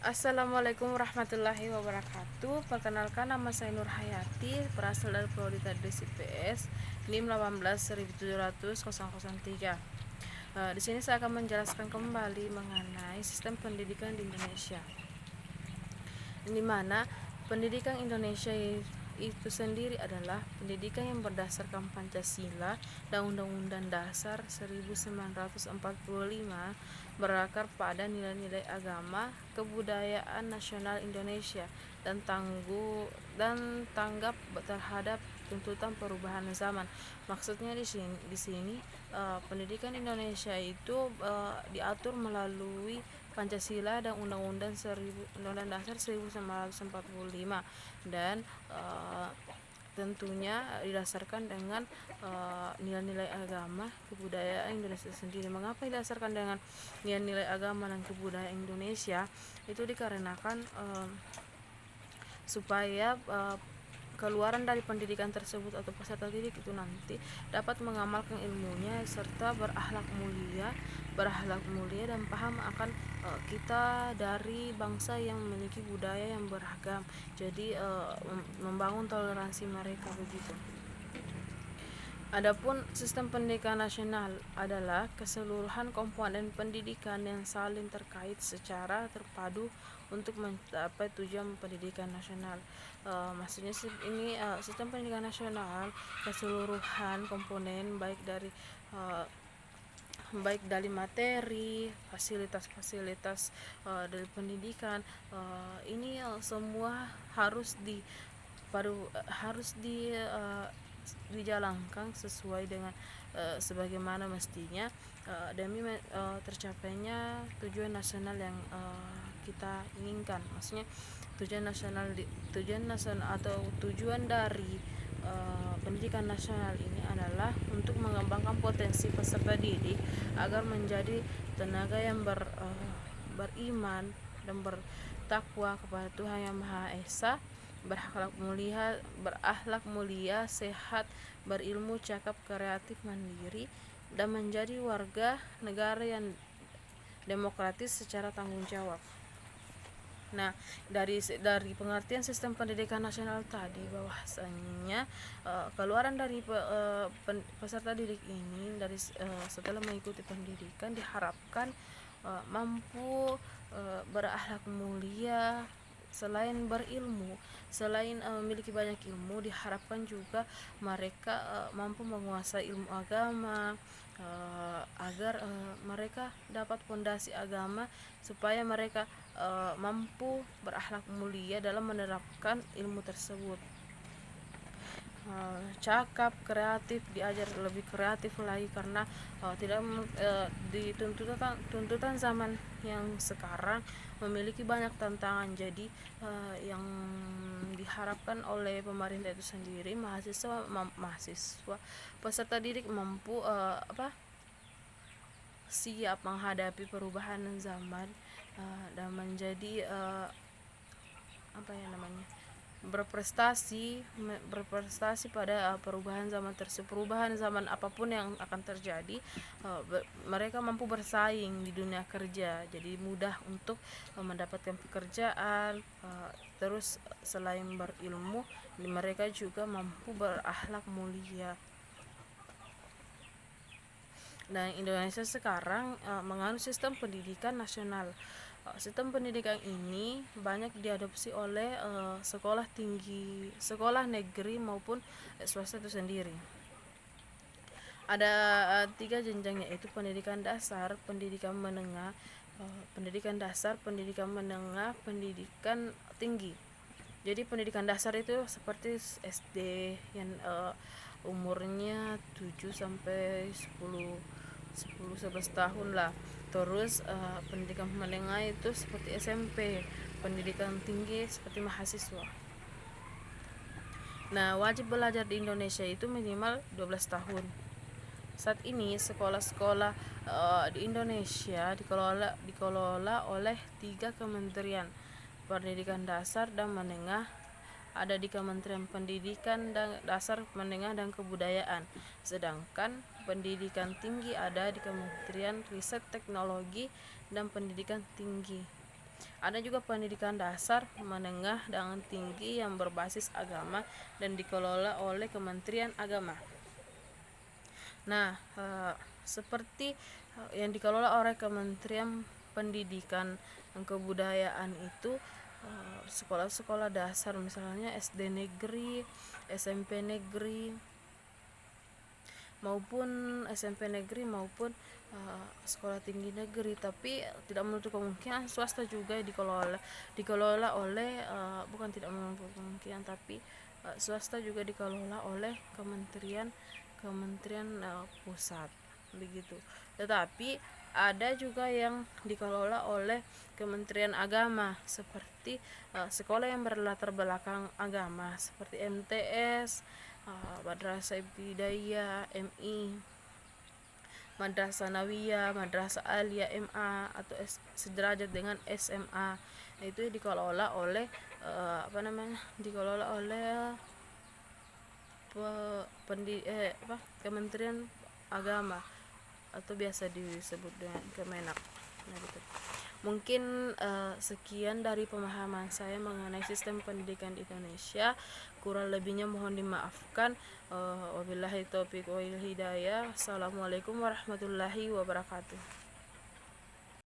Assalamualaikum warahmatullahi wabarakatuh. Perkenalkan, nama saya Nur Hayati, berasal dari Prodi Tadris IPS NIM 18.700.003. Di sini saya akan menjelaskan kembali mengenai sistem pendidikan di Indonesia, di mana pendidikan Indonesia itu sendiri adalah pendidikan yang berdasarkan Pancasila dan Undang-Undang Dasar 1945, berakar pada nilai-nilai agama, kebudayaan nasional Indonesia, dan tanggap terhadap tuntutan perubahan zaman. Maksudnya di sini pendidikan Indonesia itu diatur melalui Pancasila dan Undang-Undang Dasar 1945, dan tentunya didasarkan dengan nilai-nilai agama, kebudayaan Indonesia sendiri. Mengapa didasarkan dengan nilai-nilai agama dan kebudayaan Indonesia? Itu dikarenakan supaya keluaran dari pendidikan tersebut atau peserta didik itu nanti dapat mengamalkan ilmunya serta berakhlak mulia dan paham akan kita dari bangsa yang memiliki budaya yang beragam. Jadi membangun toleransi mereka begitu. Adapun sistem pendidikan nasional adalah keseluruhan komponen pendidikan yang saling terkait secara terpadu untuk mencapai tujuan pendidikan nasional. Maksudnya ini sistem pendidikan nasional keseluruhan komponen baik dari materi, fasilitas-fasilitas dari pendidikan, ini semua harus dijalankan sesuai dengan sebagaimana mestinya, demi tercapainya tujuan nasional yang kita inginkan. Maksudnya tujuan nasional atau tujuan dari pendidikan nasional ini adalah untuk mengembangkan potensi peserta didik agar menjadi tenaga yang beriman dan bertakwa kepada Tuhan Yang Maha Esa, berakhlak mulia, sehat, berilmu, cakap, kreatif, mandiri, dan menjadi warga negara yang demokratis secara tanggung jawab. Nah, dari pengertian sistem pendidikan nasional tadi, bahwasanya keluaran dari peserta didik ini setelah mengikuti pendidikan diharapkan mampu berakhlak mulia. Selain berilmu, selain memiliki banyak ilmu, diharapkan juga mereka mampu menguasai ilmu agama, agar mereka dapat fondasi agama, supaya mereka mampu berakhlak mulia dalam menerapkan ilmu tersebut. Cakap, kreatif, diajar lebih kreatif lagi, karena tidak di tuntutan zaman yang sekarang memiliki banyak tantangan. Jadi yang diharapkan oleh pemerintah itu sendiri, mahasiswa peserta didik mampu siap menghadapi perubahan zaman, dan menjadi berprestasi pada perubahan zaman tersebut. Perubahan zaman apapun yang akan terjadi, mereka mampu bersaing di dunia kerja, jadi mudah untuk mendapatkan pekerjaan. Terus selain berilmu, mereka juga mampu berakhlak mulia. Dan Indonesia sekarang menganut sistem pendidikan nasional. Sistem pendidikan ini banyak diadopsi oleh sekolah negeri maupun swasta itu sendiri. Ada 3 jenjang, yaitu pendidikan dasar, pendidikan menengah, pendidikan tinggi. Jadi pendidikan dasar itu seperti SD yang umurnya 7 sampai 11 tahun lah. Terus pendidikan menengah itu seperti SMP, pendidikan tinggi seperti mahasiswa. Nah, wajib belajar di Indonesia itu minimal 12 tahun. Saat ini sekolah-sekolah di Indonesia dikelola oleh 3 kementerian: Pendidikan Dasar dan Menengah ada di Kementerian Pendidikan dan Dasar, Menengah, dan Kebudayaan. Sedangkan pendidikan tinggi ada di Kementerian Riset, Teknologi, dan Pendidikan Tinggi. Ada juga pendidikan dasar, menengah, dan tinggi yang berbasis agama dan dikelola oleh Kementerian Agama. Nah, seperti yang dikelola oleh Kementerian Pendidikan dan Kebudayaan itu sekolah-sekolah dasar, misalnya SD negeri, SMP negeri, maupun SMP negeri maupun sekolah tinggi negeri. Tapi tidak menutup kemungkinan swasta juga dikelola oleh bukan tidak menutup kemungkinan, tapi swasta juga dikelola oleh kementerian pusat begitu. Tetapi ada juga yang dikelola oleh Kementerian Agama, seperti sekolah yang berlatar belakang agama seperti MTS, Madrasah Ibtidaiyah, MI, Madrasah Nawiyah, Madrasah Aliyah, MA, atau sederajat dengan SMA. Itu dikelola oleh dikelola oleh Kementerian Agama, atau biasa disebut dengan Kemenak. Nah, gitu. Mungkin sekian dari pemahaman saya mengenai sistem pendidikan di Indonesia. Kurang lebihnya mohon dimaafkan. Wabillahi taufiq wal hidayah. Assalamualaikum warahmatullahi wabarakatuh.